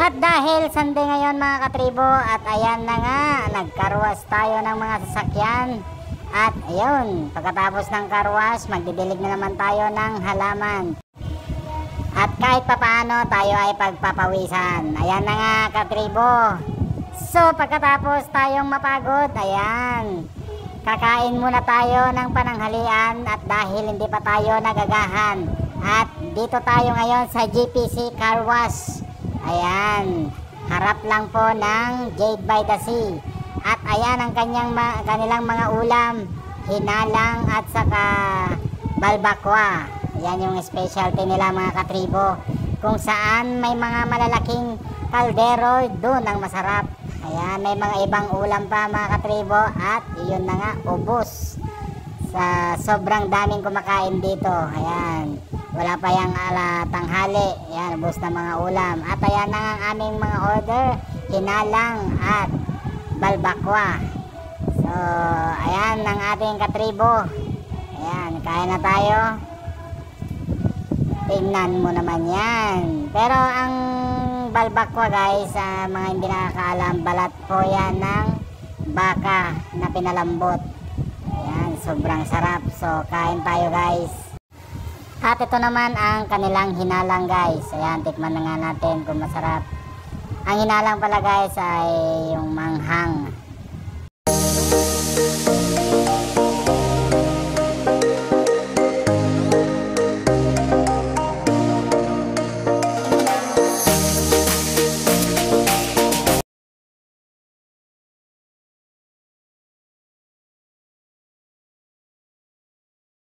At dahil Sunday ngayon mga katribo, at ayan na nga, nagkarwas tayo ng mga sasakyan. At ayun, pagkatapos ng karwas, magdidilig na naman tayo ng halaman. At kahit papaano tayo ay pagpapawisan. Ayan na nga katribo. So pagkatapos tayong mapagod, ayan, kakain muna tayo ng pananghalian. At dahil hindi pa tayo nagagahan, at dito tayo ngayon sa GPC Car Wash. Ayan, harap lang po ng Jade by the Sea. At ayan ang kanilang mga ulam, hinalang at saka balbakwa. Ayan yung specialty nila mga katribo. Kung saan may mga malalaking kaldero, doon ang masarap. Ayan, may mga ibang ulam pa mga katribo. At yun na nga, ubos. Sa sobrang daming kumakain dito. Ayan, wala pa yung tanghali. Ayan, ubos na mga ulam. At ayan na ang aming mga order, hinalang at balbakwa. So ayan ang ating katribo. Ayan, kain na tayo. Tingnan mo naman yan. Pero ang balbakwa guys, mga hindi nakakaalam, balat po yan ng baka na pinalambot. Ayan, sobrang sarap. So kain tayo guys. At ito naman ang kanilang hinalang guys. Ayan, tikman na nga natin kung masarap. Ang hinalang pala guys ay yung manghang.